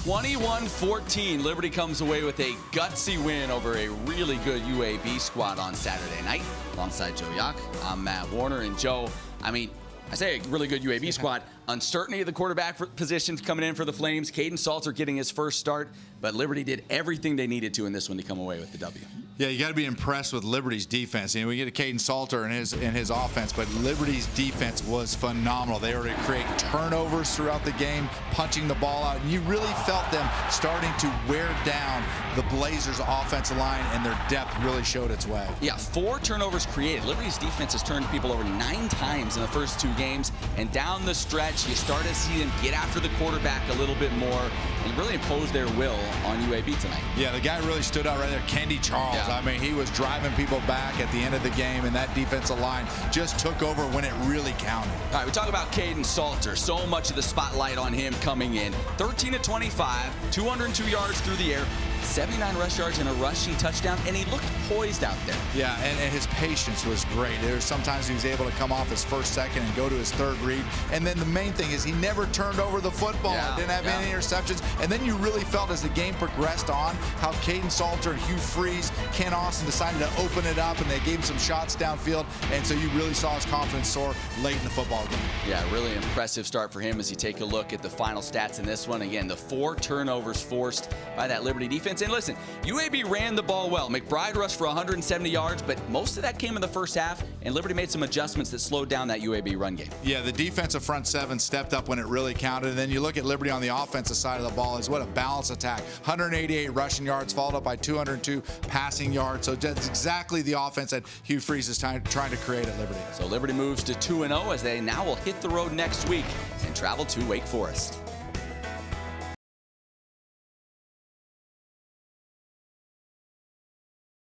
21-14, Liberty comes away with a gutsy win over a really good UAB squad on Saturday night. Alongside Joe Yock, I'm Matt Warner. And Joe, I say a really good UAB squad. Uncertainty of the quarterback positions coming in for the Flames. Caden Salter getting his first start, but Liberty did everything they needed to in this one to come away with the W. Yeah, you got to be impressed with Liberty's defense. We get to Caden Salter and his offense, but Liberty's defense was phenomenal. They were to create turnovers throughout the game, punching the ball out, and you really felt them starting to wear down the Blazers' offensive line, and their depth really showed its way. Yeah, 4 turnovers created. Liberty's defense has turned people over 9 times in the first 2 games, and down the stretch, you start to see them get after the quarterback a little bit more and really impose their will on UAB tonight. Yeah, the guy really stood out right there, Kendi Charles. Yeah. He was driving people back at the end of the game, and that defensive line just took over when it really counted. All right, we talk about Caden Salter. So much of the spotlight on him coming in. 13 of 25, 202 yards through the air, 79 rush yards and a rushing touchdown, and he looked poised out there. Yeah, and his patience was great. There was sometimes he was able to come off his first, second, and go to his third read. And then the main thing is he never turned over the football. Didn't have any interceptions. And then you really felt as the game progressed on how Caden Salter and Hugh Freeze, Ken Austin decided to open it up, and they gave him some shots downfield. And so you really saw his confidence soar late in the football game. Yeah, really impressive start for him as you take a look at the final stats in this one. Again, the 4 turnovers forced by that Liberty defense. And listen, UAB ran the ball well. McBride rushed for 170 yards, but most of that came in the first half, and Liberty made some adjustments that slowed down that UAB run game. Yeah, the defensive front 7 stepped up when it really counted. And then you look at Liberty on the offensive side of the ball, is what a balanced attack. 188 rushing yards, followed up by 202 passing yards. So that's exactly the offense that Hugh Freeze is trying to create at Liberty. So Liberty moves to 2-0 as they now will hit the road next week and travel to Wake Forest.